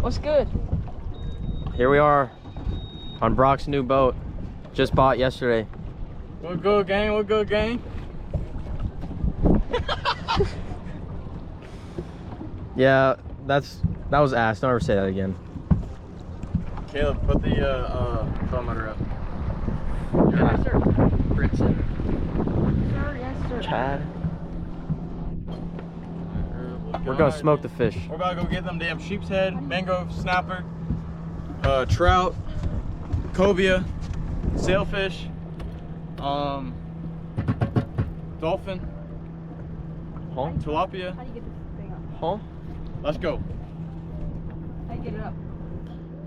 What's good? Here we are on Brock's new boat. Just bought yesterday. What good, gang? What good, gang? Yeah, that was ass. Don't ever say that again. Caleb, put the phone motor up. Yes, sir. Britson. Sir, yes, sir. Chad. We're gonna smoke the fish. We're about to go get them damn sheep's head, mangrove snapper, trout, cobia, sailfish, dolphin, Huh? tilapia. How do you get this thing up? Huh? Let's go. How do you get it up?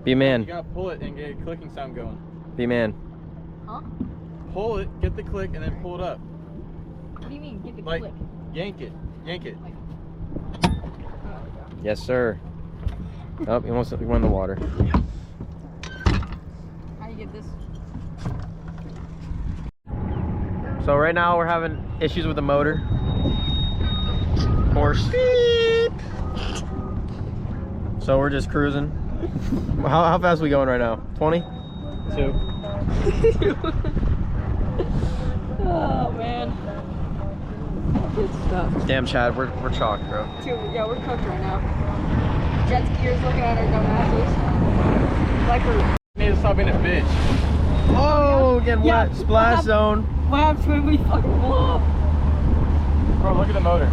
Be a man. You gotta pull it and get a clicking sound going. Be a man. Huh? Pull it, get the click, and then pull it up. What do you mean, get the Like, click? yank it, yank it. Yes, sir. Oh, he wants to go in the water. How do you get this? So right now we're having issues with the motor. Of course. Beep. So we're just cruising. How fast are we going right now? 20? 2. Oh, man. Good stuff. Damn, Chad, we're chalked, bro. Yeah, we're cooked right now. Jet skiers looking at our dumb asses. Like we're... Need to stop being a bitch. Oh, getting Yeah. wet. Splash zone. What happens when we fucking blow up? Bro, look at the motor.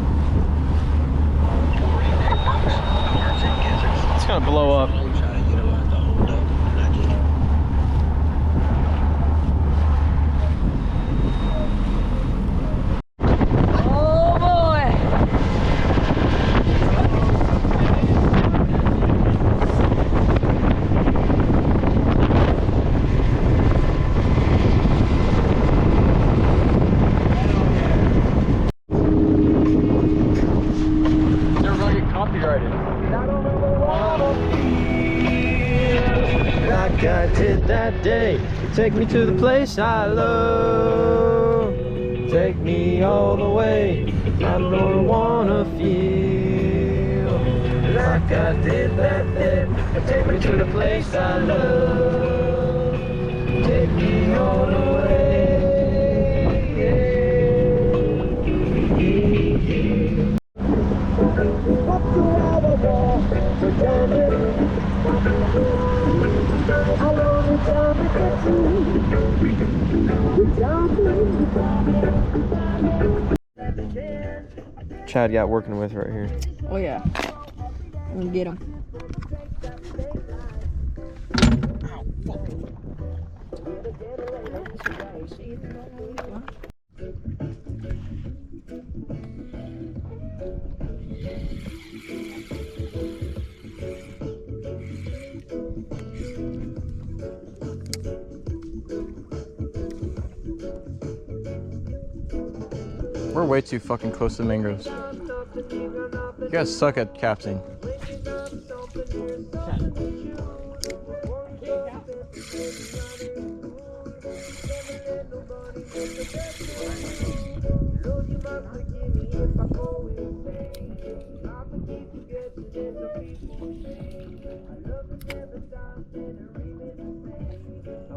It's gonna blow up. Oh, boy. They're gonna get copyrighted. Like I did that day. Take me to the place I love. Take me all the way. I don't wanna feel like I did that day. Take me to the place I love. Take me all the way. Chad got working with right here. Oh, yeah. I'm gonna get him. We're way too fucking close to mangroves. You guys suck at capsing.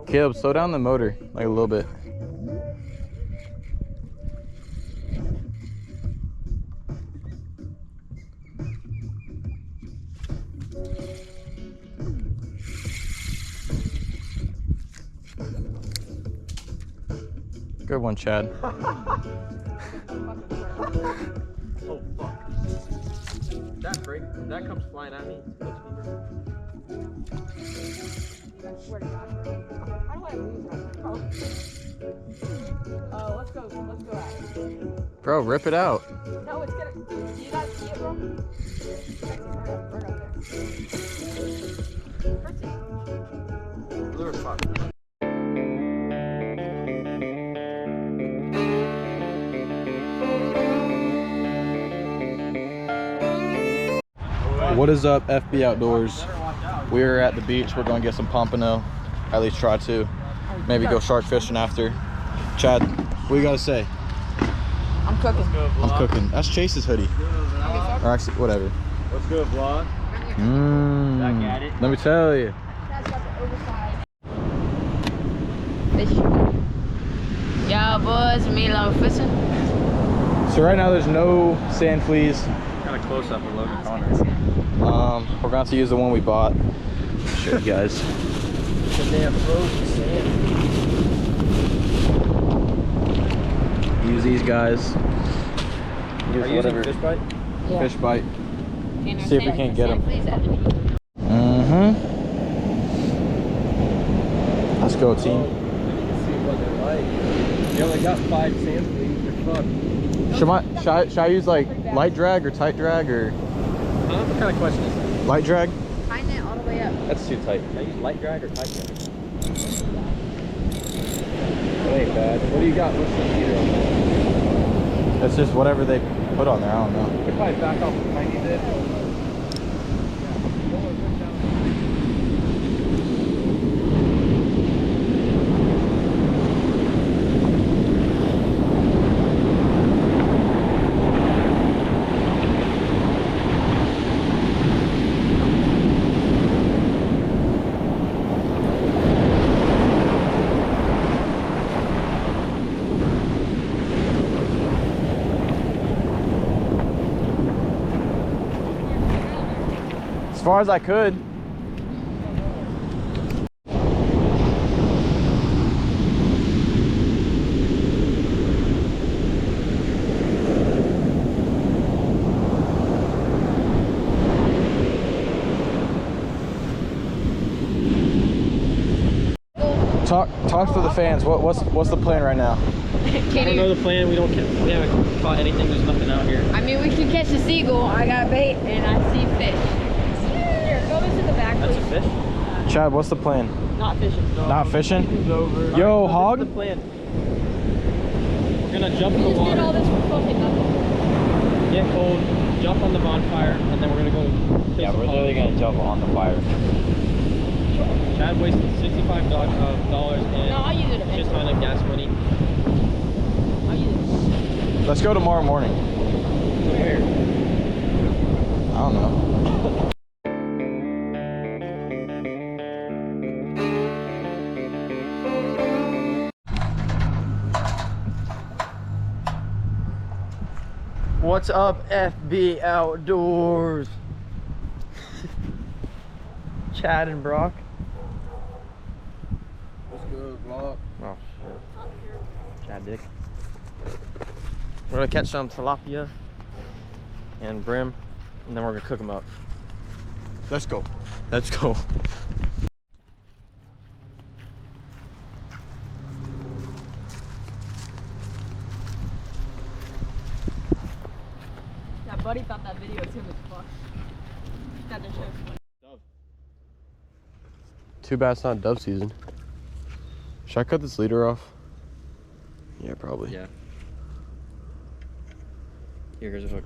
Caleb, slow down the motor like a little bit. Good one, Chad. Oh fuck. That comes flying at me. I swear to God. How do I lose right? Let's go at it. Bro, rip it out. No, it's gonna. Do you guys see it, bro? Right up there. Lure fuck. What is up, FB Outdoors? We're at the beach. We're going to get some pompano. At least try to. Maybe go shark fishing after. Chad, what you got to say? I'm cooking. I'm cooking. That's Chase's hoodie. Or actually, whatever. What's good, vlog? Back at it. Let me tell you. That's got the oversized fish. Yeah, boys, me love fishing. So right now there's no sand fleas. Kind of close up with Logan Connor. We're going to use the one we bought. Show you guys. The damn frozen sand. Use these guys. Use Are you using fish bite? Yeah. Fish bite. See if we can't get them. Let's go, team. Let's see what they're like. You only got 5 sand fleas. You're fucked. Should I use like light drag or tight drag or What kind of question is that? light drag? Tighten it all the way up. That's too tight. Can I use light drag or tight drag? That ain't bad. What do you got? What's the heater on that? That's just whatever they put on there. I don't know. We could probably back off a tiny bit. As far as I could. Talk to the fans. What's the plan right now? I don't know the plan. We haven't caught anything. There's nothing out here. I mean, we can catch a seagull. I got bait and I see fish. Here, go into the back, That's please. a fish? Chad, what's the plan? Not fishing. Not fishing? It's over. Yo, Alright, so hog? This is the plan. We're gonna jump in We the just did all water, this for fucking nothing. get cold, jump on the bonfire, and then we're gonna go. Yeah, we're literally gonna jump on the fire. Chad wasted $65 and No, I'll use it shit eventually. ton of gas money. I'll use it. Let's go tomorrow morning. Where? I don't know. What's up, FB Outdoors? Chad and Brock. What's good, vlog? Oh shit. Chad Dick. We're gonna catch some tilapia and brim, and then we're gonna cook them up. Let's go. Let's go. That buddy thought that video was him as fuck. That didn't show us. Too bad it's not dove season. Should I cut this leader off? Yeah, probably. Yeah. Here's a hook.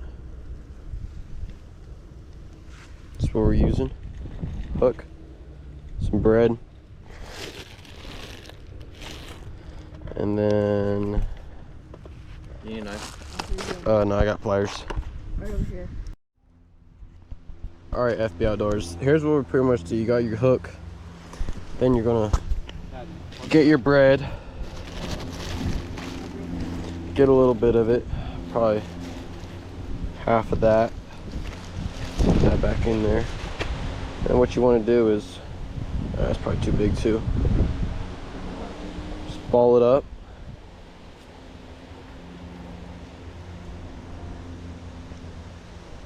That's what we're using. Hook. Some bread. And then... You need a knife. no, I got pliers. Right over here. Alright, FB Outdoors. Here's what we pretty much do. You got your hook. Then you're gonna get your bread. Get a little bit of it. Probably half of that. Put that back in there. And what you want to do is, that's probably too big too. Just ball it up.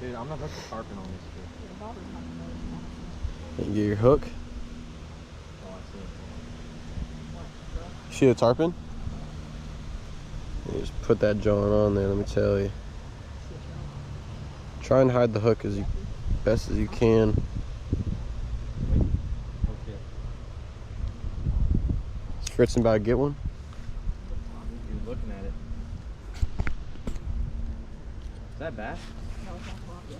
Dude, I'm gonna hook the tarpon on this shit. And get your hook. Oh, I see it. See the tarpon? You just put that John on there, let me tell you. Try and hide the hook as best as you can. Okay. Is Fritz about to get one? You're looking at it. Is that bass? No, it's not tilapia.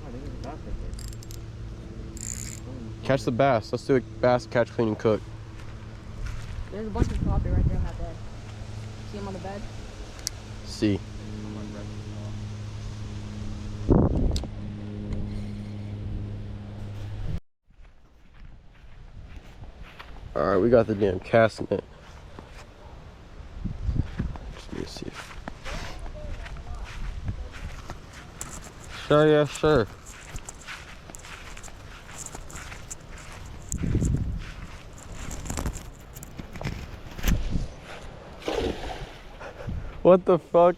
Oh, there's a bass right there. Catch the bass. Let's do a bass catch, clean, and cook. There's a bunch of tilapia right there on that bed. See him on the bed? See. Alright, we got the damn cast net. Just need to see. Sure, yeah, sure. What the fuck?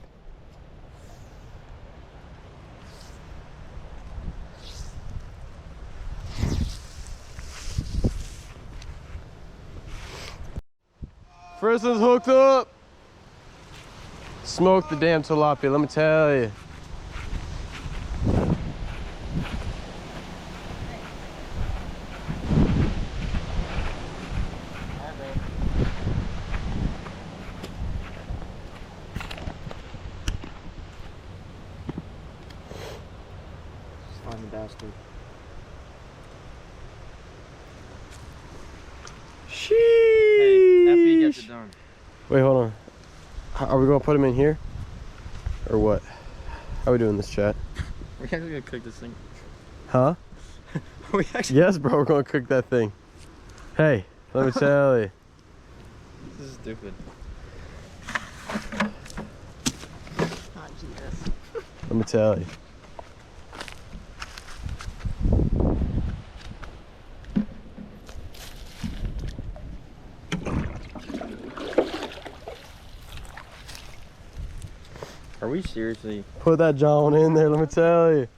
Frizzle's hooked up. Smoke the damn tilapia, let me tell you. Slimy bastard. Sheesh. Hey, after you get it done. Wait, hold on. Are we gonna put him in here? Or what? How are we doing this, chat? We're actually gonna cook this thing. Huh? We actually. Yes, bro, we're gonna cook that thing. Hey, let me tell you. This is stupid. Oh, Jesus. Let me tell you. Are we seriously? Put that John in there, let me tell you.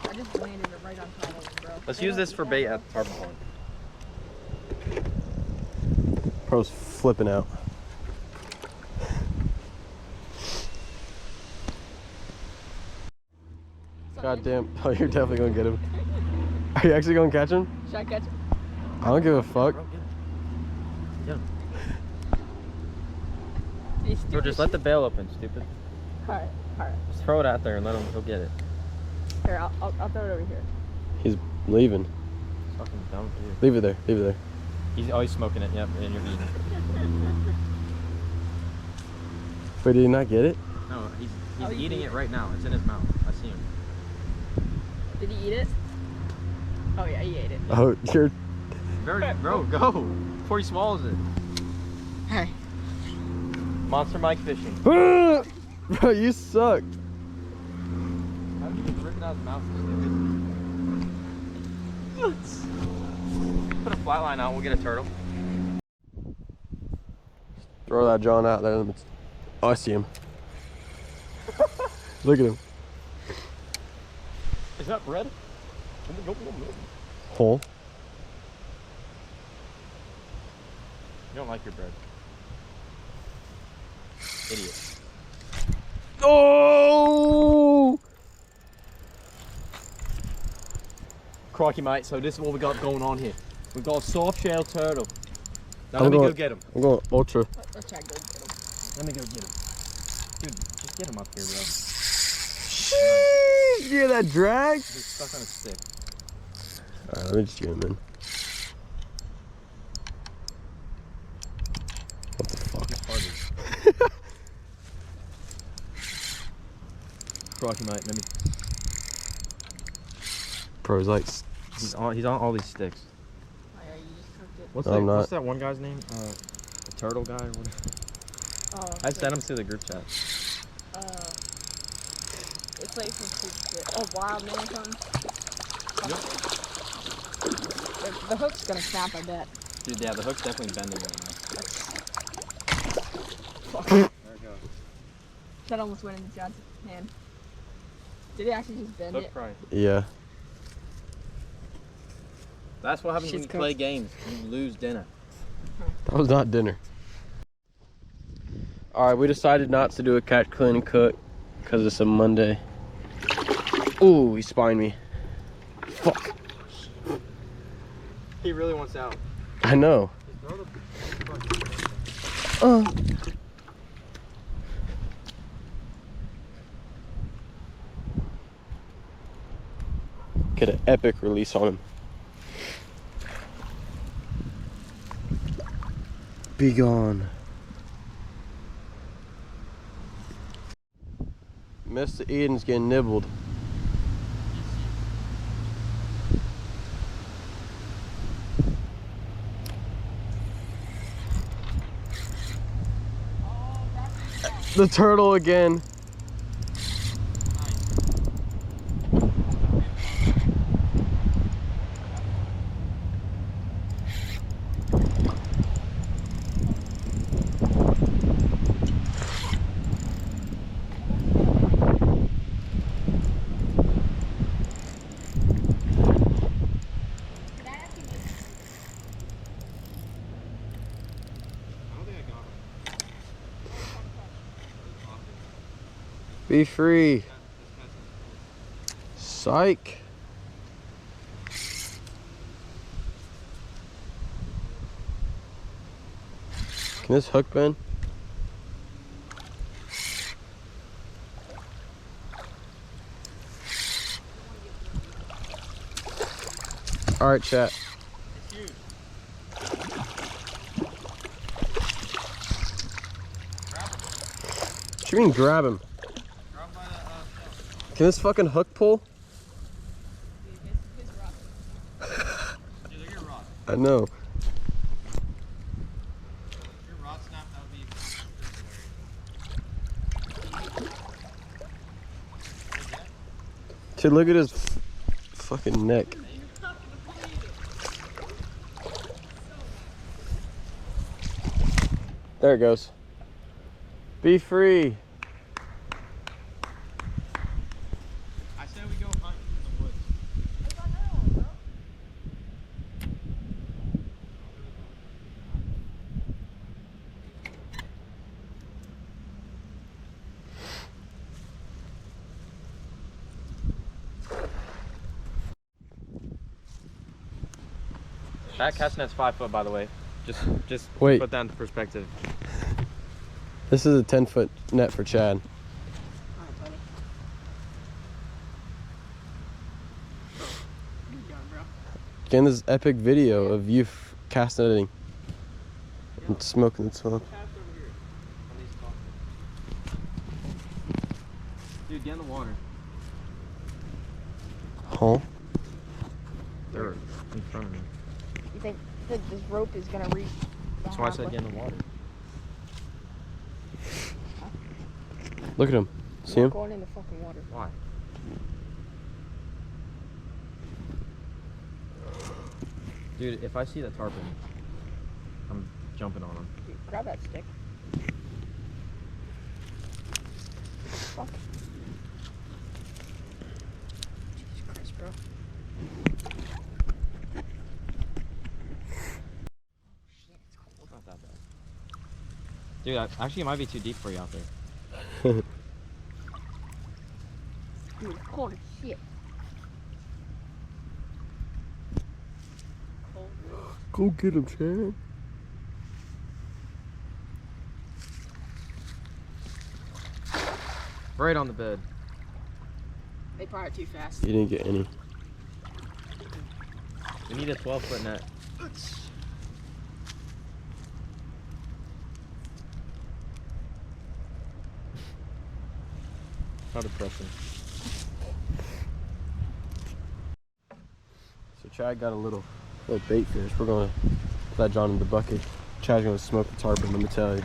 I just landed it right on top of him, bro. Let's use this for bait at the tarpon pond. Bro's flipping out. God damn. Oh, you're definitely gonna get him. Are you actually gonna catch him? Should I catch him? I don't give a fuck. Get him. He's Bro, stupid. just let the bail open, stupid. Alright, alright. Just throw it out there and let him go get it. Here, I'll throw it over here. He's leaving. It's fucking dumb, dude. Leave it there. Leave it there. He's always smoking it, yep, and you're eating it. Wait, did he not get it? No, he's Oh, eating it right now. It's in his mouth. I see him. Did he eat it? Oh yeah, he ate it. Oh, you're. Bro, go before he swallows it. Hey. Monster Mike fishing. Bro, you suck. How did you just rip it out of his mouth? Put a flat line out. We'll get a turtle. Throw that John out there. Oh, I see him. Look at him. Is that bread? Hole. You don't like your bread. Idiot. Oh! Crikey, mate. So this is what we got going on here. We've got a soft shell turtle. Now I'm let me going- go get him. I'm going ultra. Let's check those little. Let me go get him. Dude, just get him up here, bro. Sheesh! You hear that drag? He's stuck on a stick. Alright, let me just get him in. What the fuck? He's harder. Crikey, mate. Let me. Bro's like. He's on all these sticks. Oh yeah, you just cooked it. What's No, that? I'm not. What's that one guy's name? The turtle guy. Or whatever. Oh. I sent him to the group chat. It's like some cool shit. Oh, wild man comes. The hook's gonna snap, I bet. Dude, yeah, the hook's definitely bending right now. Fuck. There it goes. That almost went into John's hand. Did he actually just bend Hook it? fry. Yeah. That's what happens when you Shit's play cooked. games. You lose dinner. That was not dinner. Alright, we decided not to do a catch, clean, and cook because it's a Monday. Ooh, he spined me. Fuck. He really wants out. I know. Get an epic release on him. Be gone. Mr. Eden's getting nibbled. The turtle again. Be free. Psych. Can this hook bend? All right, chat. What do you mean grab him? Can this fucking hook pull? Dude, look at your rod. I know. Your rod snap, that would be hilarious. Dude, look at his fucking neck. There it goes. Be free. I said we go hunt in the woods. That cast net's 5 foot, by the way. Just Wait. put that into perspective. This is a 10-foot net for Chad. Alright, buddy. What are you doing, bro? Again, this epic video of you cast netting and smoking the swamp. Cast over here. On these spots. Dude, get in the water. Huh? They're in front of me. You think that this rope is gonna reach? That's why I said get in the water. Look at him. See him? Going in the fucking water. Why? Dude, if I see the tarpon, I'm jumping on him. Dude, grab that stick. Fuck. Jesus Christ, bro. Shit, it's cold. Not that bad. Dude, actually it might be too deep for you out there. Dude, it's cold as shit. Cold. Go get him, Chad. Right on the bed. They probably too fast. You didn't get any. We need a 12-foot net. How depressing. So Chad got a little bait fish. We're gonna put that John in the bucket. Chad's gonna smoke the tarpon, let me tell you.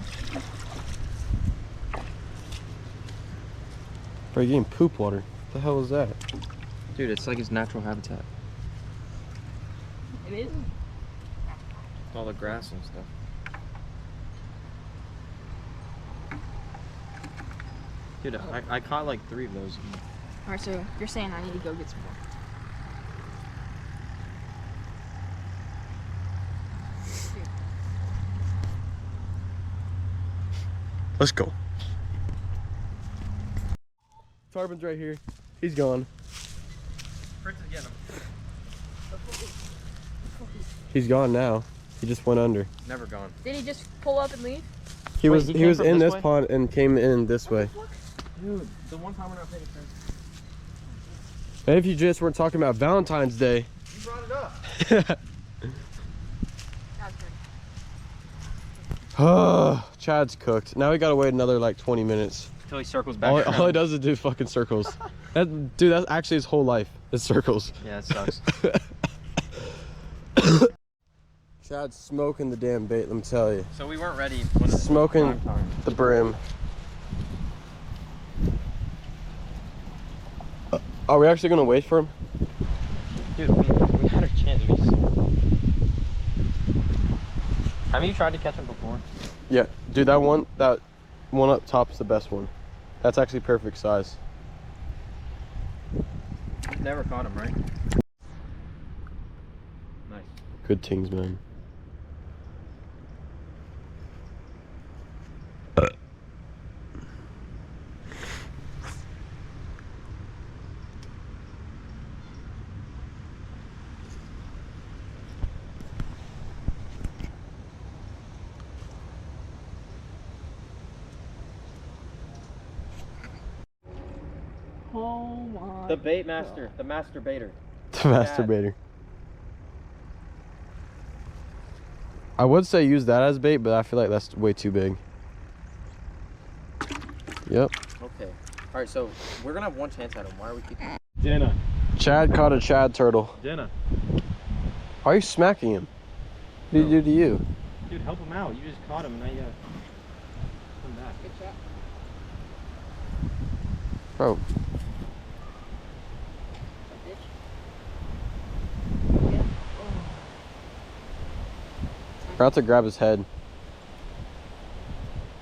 Bro, you're getting poop water. What the hell is that? Dude, it's like his natural habitat. It is? All the grass and stuff. Dude, I caught like 3 of those. Alright, so you're saying I need to go get some more. Let's go. Tarpon's right here. He's gone. Prince is getting him. He's gone now. He just went under. Never gone. Did he just pull up and leave? He Wait, was he he came was from in this this way? pond and came in this way. Dude, the one time we're not paying attention. And if you just weren't talking about Valentine's Day. You brought it up. Chad's cooked. Now we gotta wait another like 20 minutes. Until he circles back All around. he does is do fucking circles. Dude, that's actually his whole life. Is circles. Yeah, it sucks. Chad's smoking the damn bait, let me tell you. So we weren't ready when Smoking prime time. the brim. Are we actually gonna wait for him? Dude, we had our chance. Have you tried to catch him before? Yeah, dude, that one up top is the best one. That's actually perfect size. You've never caught him, right? Nice. Good tings, man. Oh my. The bait master, the master baiter. The masturbator. I would say use that as bait, but I feel like that's way too big. Yep. Okay. All right, so we're gonna have one chance at him. Why are we keeping? Dinner. Chad caught a Chad turtle. Dinner. Why are you smacking him? What did he do to you? Dude, help him out. You just caught him and now you gotta come back. Good shot. Bro, forgot to grab his head.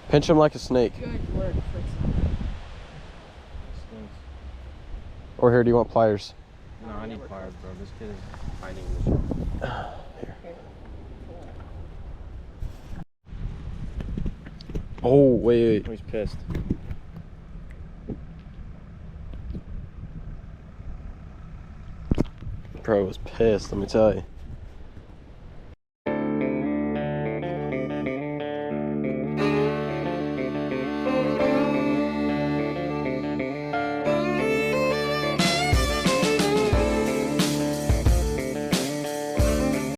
Pinch him like a snake. Good work, Fritz. Stinks. Or here, do you want pliers? No, I need pliers, bro. This kid is hiding the shot. Oh, wait. Oh, he's pissed. Bro was pissed, let me tell you.